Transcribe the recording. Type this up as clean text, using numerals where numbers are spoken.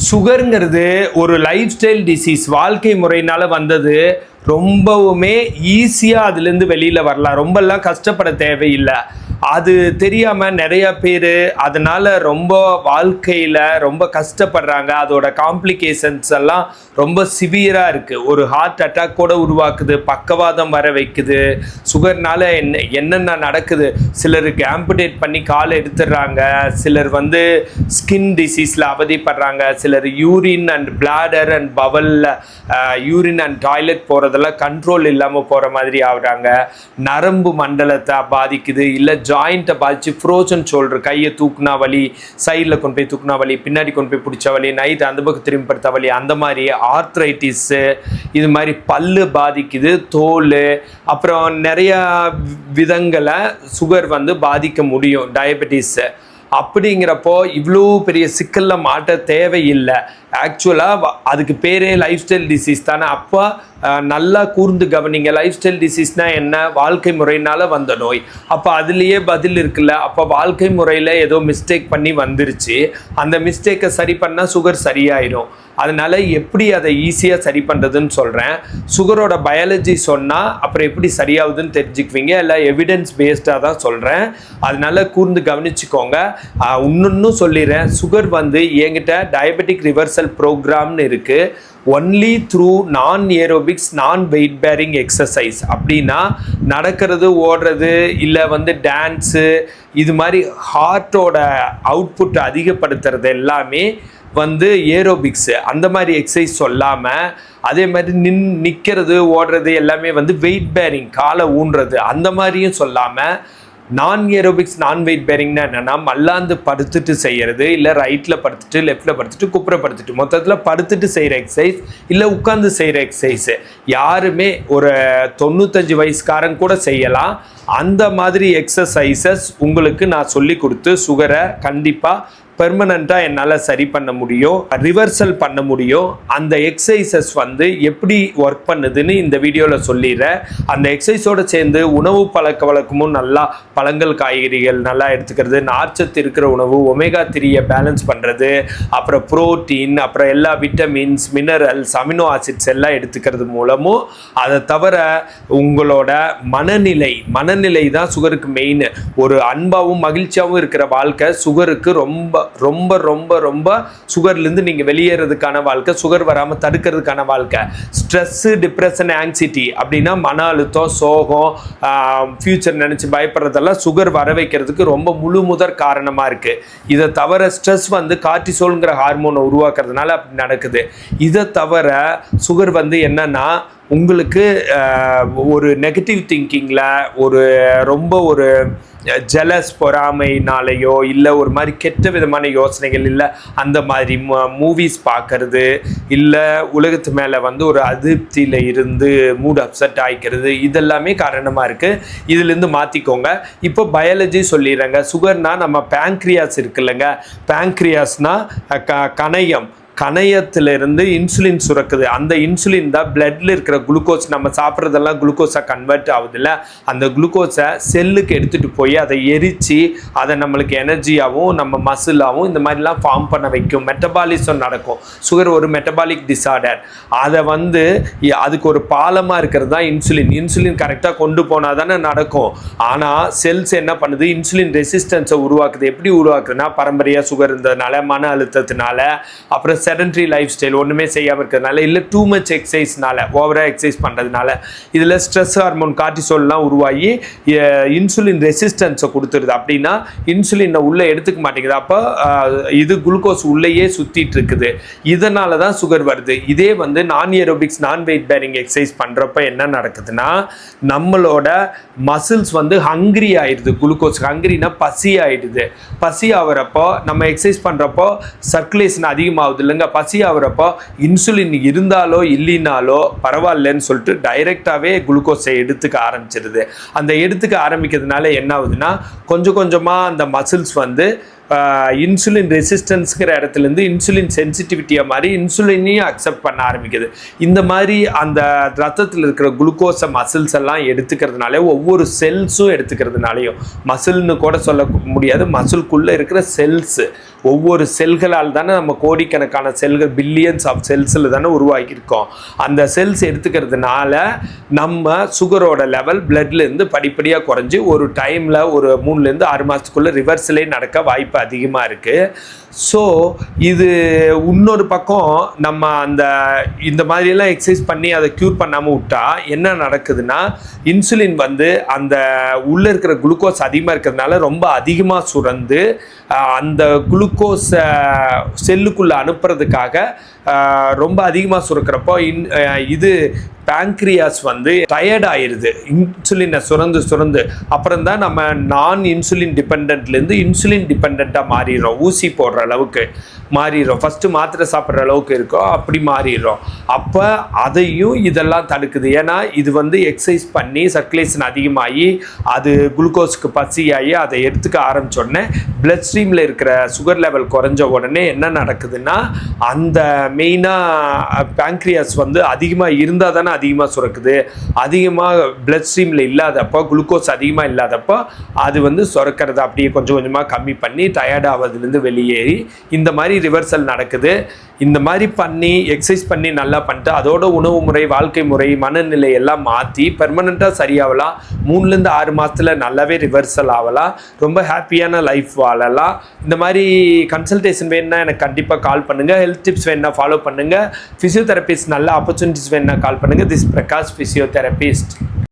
சுகருங்கிறது ஒரு life style disease, வாழ்க்கை முறையினால வந்தது. ரொம்பவுமே ஈஸியாக அதுலேருந்து வெளியில் வரலாம், ரொம்பலாம் கஷ்டப்பட தேவையில்லை. அது தெரியாமல் நிறைய பேர் அதனால் ரொம்ப வாழ்க்கையில் ரொம்ப கஷ்டப்படுறாங்க. அதோட காம்ப்ளிகேஷன்ஸ் எல்லாம் ரொம்ப சிவியராக இருக்குது. ஒரு ஹார்ட் அட்டாக் கூட உருவாக்குது, பக்கவாதம் வர வைக்குது. சுகர்னால என்னென்ன நடக்குது, சிலருக்கு ஆம்புடேட் பண்ணி காலை எடுத்துடுறாங்க, சிலர் ஸ்கின் டிசீஸில் அவதிப்படுறாங்க, சிலர் யூரின் அண்ட் பிளாடர் அண்ட் பவலில் யூரின் அண்ட் டாய்லெட் போகிறதெல்லாம் கண்ட்ரோல் இல்லாமல் போகிற மாதிரி ஆகுறாங்க. நரம்பு மண்டலத்தை பாதிக்குது, இல்லை ஜாயிண்ட்டை பாதிச்சு ஃப்ரோசன் ஷோல்டர், கையை தூக்குனா வலி, சைடில் கொண்டு போய் தூக்குனா வலி, பின்னாடி கொண்டு போய் பிடிச்ச வலி, நைட் அந்த பக்கம் திரும்பி படுத்த வலி, அந்த மாதிரி ஆர்த்ரைட்டிஸு, இது மாதிரி பல்லு பாதிக்குது, தோல், அப்புறம் நிறையா விதங்களை சுகர் பாதிக்க முடியும், டயபெட்டிஸு. அப்படிங்கிறப்போ இவ்வளோ பெரிய சிக்கலில் மாட்ட தேவையில்லை. ஆக்சுவலாக அதுக்கு பேரே லைஃப் ஸ்டைல் டிசீஸ் தானே. அப்போ நல்லா கூர்ந்து கவனிங்க. லைஃப் ஸ்டைல் டிசீஸ்னால் என்ன? வாழ்க்கை முறையினால் வந்த நோய். அப்போ அதுலேயே பதில் இருக்குல்ல. அப்போ வாழ்க்கை முறையில் ஏதோ மிஸ்டேக் பண்ணி வந்துருச்சு, அந்த மிஸ்டேக்கை சரி பண்ணால் சுகர் சரியாயிடும். அதனால் எப்படி அதை ஈஸியாக சரி பண்ணுறதுன்னு சொல்கிறேன். சுகரோட பயாலஜி சொன்னால் அப்புறம் எப்படி சரியாகுதுன்னு தெரிஞ்சுக்குவீங்க. இல்லை எவிடன்ஸ் பேஸ்டாக தான் சொல்கிறேன், அதனால் கூர்ந்து கவனிச்சுக்கோங்க. இன்னொன்னும் சொல்லிடுறேன், சுகர் என்கிட்ட டயபெட்டிக் ரிவர்சல் ப்ரோக்ராம்னு இருக்குது. ஒன்லி த்ரூ நான் ஏரோபிக்ஸ் நான் வெயிட் பேரிங் எக்ஸசைஸ். அப்படின்னா நடக்கிறது, ஓடுறது, இல்லை டான்ஸு, இது மாதிரி ஹார்ட்டோட அவுட்புட் அதிகப்படுத்துறது எல்லாமே ஏரோபிக்ஸு. அந்த மாதிரி எக்ஸசைஸ் சொல்லாமல், அதே மாதிரி நிற்கிறது, ஓடுறது எல்லாமே வெயிட் பேரிங், காலை ஊன்றது, அந்த மாதிரியும் சொல்லாமல், நான் ஏரோபிக்ஸ் நான் வெயிட் பேரிங்னா என்னென்னா மல்லாந்து படுத்துட்டு செய்கிறது, இல்லை ரைட்டில் படுத்துட்டு, லெஃப்டில் படுத்துட்டு, குப்புற படுத்துட்டு, மொத்தத்தில் படுத்துட்டு செய்கிற எக்ஸசைஸ், இல்லை உட்காந்து செய்கிற எக்ஸசைஸு. யாருமே ஒரு 95 வயசுக்காரன் கூட செய்யலாம். அந்த மாதிரி எக்ஸசைசஸ் உங்களுக்கு நான் சொல்லி கொடுத்து சுகரை கண்டிப்பாக பெர்மனண்ட்டாக என்னால் சரி பண்ண முடியும், ரிவர்சல் பண்ண முடியும். அந்த எக்ஸசைசஸ் எப்படி ஒர்க் பண்ணுதுன்னு இந்த வீடியோவில் சொல்லிடுறேன். அந்த எக்ஸசைஸோடு சேர்ந்து உணவு பழக்க வழக்கமும் நல்லா பழங்கள் காய்கறிகள் நல்லா எடுத்துக்கிறது, நார்ச்சத்து இருக்கிற உணவு, ஒமேகா 3யை பேலன்ஸ் பண்ணுறது, அப்புறம் புரோட்டீன், அப்புறம் எல்லா விட்டமின்ஸ், மினரல்ஸ், அமினோ ஆசிட்ஸ் எல்லாம் எடுத்துக்கிறது மூலமும். அதை தவிர உங்களோட மனநிலை தான் சுகருக்கு மெயின். ஒரு அன்பாகவும் மகிழ்ச்சியாகவும் இருக்கிற வாழ்க்கை சுகருக்கு ரொம்ப ரொம்ப ரொம்ப ரொம்ப சுகர்லேருந்து நீங்கள் வெளியேறதுக்கான வாழ்க்கை, சுகர் வராமல் தடுக்கிறதுக்கான வாழ்க்கை. ஸ்ட்ரெஸ்ஸு, டிப்ரெஷன், ஆங்ஸைட்டி அப்படின்னா மன அழுத்தம், சோகம், ஃப்யூச்சர் நினச்சி பயப்படுறதெல்லாம் சுகர் வர வைக்கிறதுக்கு ரொம்ப முதற் காரணமாக இருக்குது. இதை தவிர ஸ்ட்ரெஸ் கார்டிசோல்ங்கிற ஹார்மோனை உருவாக்குறதுனால அப்படி நடக்குது. இதை தவிர சுகர் என்னன்னா உங்களுக்கு ஒரு நெகட்டிவ் திங்கிங்கில், ரொம்ப ஒரு ஜெலஸ் பொறாமைனாலேயோ, இல்லை ஒரு மாதிரி கெட்ட விதமான யோசனைகள், இல்லை அந்த மாதிரி மூவிஸ் பார்க்கறது, இல்லை உலகத்து மேலே ஒரு அதிருப்தியில் இருந்து மூட் அப்செட் ஆகிக்கிறது, இதெல்லாமே காரணமாக இருக்குது. இதுலேருந்து மாற்றிக்கோங்க. இப்போ பயாலஜி சொல்லிடுறேங்க. சுகர்னால் நம்ம பேங்க்ரியாஸ் இருக்குல்லங்க, பேங்க்ரியாஸ்னால் கணையத்திலிருந்து இன்சுலின் சுரக்குது. அந்த இன்சுலின் தான் பிளட்டில் இருக்கிற குளுக்கோஸ், நம்ம சாப்பிட்றதெல்லாம் குளுக்கோஸாக கன்வெர்ட் ஆகுதுல்ல, அந்த குளுக்கோஸை செல்லுக்கு எடுத்துகிட்டு போய் அதை எரித்து அதை நம்மளுக்கு எனர்ஜியாகவும் நம்ம மசிலாகவும் இந்த மாதிரிலாம் ஃபார்ம் பண்ண வைக்கும். மெட்டபாலிசம் நடக்கும். சுகர் ஒரு மெட்டபாலிக் டிசார்டர். அதை அதுக்கு ஒரு பாலமாக இருக்கிறது தான் இன்சுலின் கரெக்டாக கொண்டு போனால் தானே நடக்கும். ஆனால் செல்ஸ் என்ன பண்ணுது, இன்சுலின் ரெசிஸ்டன்ஸை உருவாக்குது. எப்படி உருவாக்குதுன்னா பரம்பரையாக சுகர் இருந்ததுனால, மன அழுத்தத்தினால, அப்புறம் செடன்ட்ரி லைஃப் ஸ்டைல், ஒன்றுமே செய்யாமல் இருக்கிறதுனால, இல்லை டூ மச் எக்ஸசைஸ்னால, ஓவராக எக்ஸசைஸ் பண்ணுறதுனால, இதில் ஸ்ட்ரெஸ் ஹார்மோன் கார்டிசோல்லாம் உருவாகி இன்சுலின் ரெசிஸ்டன்ஸை கொடுத்துருது. அப்படின்னா இன்சுலினை உள்ளே எடுத்துக்க மாட்டேங்குது. அப்போ இது குளுக்கோஸ் உள்ளேயே சுற்றிட்டு இருக்குது. இதனால தான் சுகர் வருது. இதே நான் ஏரோபிக்ஸ் நான் வெயிட் பேரிங் எக்ஸசைஸ் பண்ணுறப்ப என்ன நடக்குதுன்னா, நம்மளோட மசில்ஸ் ஹங்கிரி ஆயிடுது. குளுக்கோஸ் ஹங்கிரினா பசி ஆகிடுது. பசி ஆகிறப்போ நம்ம எக்ஸசைஸ் பண்ணுறப்போ சர்க்குலேஷன் அதிகமாகுது இல்லைங்க. பசி ஆகிறப்போ இன்சுலின் இருந்தாலோ இல்லைனாலோ பரவாயில்லன்னு சொல்லிட்டு டைரெக்டாகவே குளுக்கோஸை எடுத்துக்க ஆரம்பிச்சிடுது. அந்த எடுத்துக்க ஆரம்பிக்கிறதுனால என்ன ஆகுதுன்னா, கொஞ்சம் கொஞ்சமாக அந்த மசில்ஸ் இன்சுலின் ரெசிஸ்டன்ஸுங்கிற இடத்துலேருந்து இன்சுலின் சென்சிட்டிவிட்டியாக மாதிரி இன்சுலினையும் அக்செப்ட் பண்ண ஆரம்பிக்குது. இந்த மாதிரி அந்த ரத்தத்தில் இருக்கிற குளுக்கோஸை மசில்ஸ் எல்லாம் எடுத்துக்கிறதுனாலே, ஒவ்வொரு செல்ஸும் எடுத்துக்கிறதுனாலையும், மசில்னு கூட சொல்ல முடியாது, மசில்குள்ளே இருக்கிற செல்ஸு, ஒவ்வொரு செல்களால் தானே நம்ம கோடிக்கணக்கான செல்கள், பில்லியன்ஸ் ஆஃப் செல்ஸில் தானே உருவாக்கியிருக்கோம். அந்த செல்ஸ் எடுத்துக்கிறதுனால நம்ம சுகரோட லெவல் பிளட்லேருந்து படிப்படியாக குறைஞ்சி ஒரு டைமில் ஒரு 3லேருந்து 6 மாதத்துக்குள்ளே ரிவர்ஸிலே நடக்க வாய்ப்பு அதிகமாக இருக்குது. ஸோ இது இன்னொரு பக்கம் நம்ம இந்த மாதிரியெல்லாம் எக்ஸசைஸ் பண்ணி அதை க்யூர் பண்ணாமல் விட்டா என்ன நடக்குதுன்னா, இன்சுலின் வந்து அந்த உள்ளே இருக்கிற குளுக்கோஸ் அதிகமாக இருக்கிறதுனால ரொம்ப அதிகமாக சுரந்து அந்த குளுக்கோஸை செல்லுக்குள்ளே அனுப்புறதுக்காக ரொம்ப அதிகமாக சுரக்கிறப்போ இது பேங்க்ரியாஸ் வந்து டயர்ட் ஆயிடுது, இன்சுலினை சுரந்து அப்புறம் தான் நம்ம நான் இன்சுலின் டிபெண்ட்லேருந்து இன்சுலின் டிபெண்ட்டாக மாறிடுறோம். ஊசி போடுற அளவுக்கு மாறிடுறோம், ஃபஸ்ட்டு மாத்திரை சாப்பிட்ற அளவுக்கு இருக்கோ அப்படி மாறிடுறோம். அப்போ அதையும் இதெல்லாம் தடுக்குது. ஏன்னா இது வந்து எக்ஸசைஸ் பண்ணி சர்க்குலேஷன் அதிகமாகி அது குளுக்கோஸுக்கு பசியாகி அதை எடுத்துக்க ஆரம்பித்தோடனே பிளட் ஸ்ட்ரீமில் இருக்கிற சுகர் லெவல் குறைஞ்ச உடனே என்ன நடக்குதுன்னா, அந்த மெயினாக பேங்க்ரியாஸ் வந்து அதிகமாக இருந்தால் தானே அதிகமாக சுரக்குது. அதிகமாக பிளட் ஸ்ட்ரீமில் இல்லாதப்போ, குளுக்கோஸ் அதிகமாக இல்லாதப்போ அது வந்து சுரக்கிறத அப்படியே கொஞ்சம் கொஞ்சமாக கம்மி பண்ணி டயர்ட் ஆகிறதுலேருந்து வெளியேறி இந்த மாதிரி ரிவர்சல் நடக்குது. இந்த மாதிரி பண்ணி எக்ஸசைஸ் பண்ணி நல்லா பண்ணிட்டு அதோட உணவு முறை, வாழ்க்கை முறை, மனநிலை எல்லாம் மாற்றி பெர்மனண்ட்டாக சரியாகலாம். 3லேருந்து 6 மாதத்தில் நல்லாவே ரிவர்சல் ஆகலாம். ரொம்ப ஹாப்பியான லைஃப் வாழலாம். இந்த மாதிரி கன்சல்டேஷன் வேணுன்னா எனக்கு கண்டிப்பாக கால் பண்ணுங்கள். ஹெல்த் டிப்ஸ் வேணுன்னா ஃபாலோ பண்ணுங்கள். ஃபிசியோதெரபிஸ்ட் நல்ல ஆப்பர்ச்சுனிட்டிஸ் வேணுன்னா கால் பண்ணுங்கள். This Prakash physiotherapist.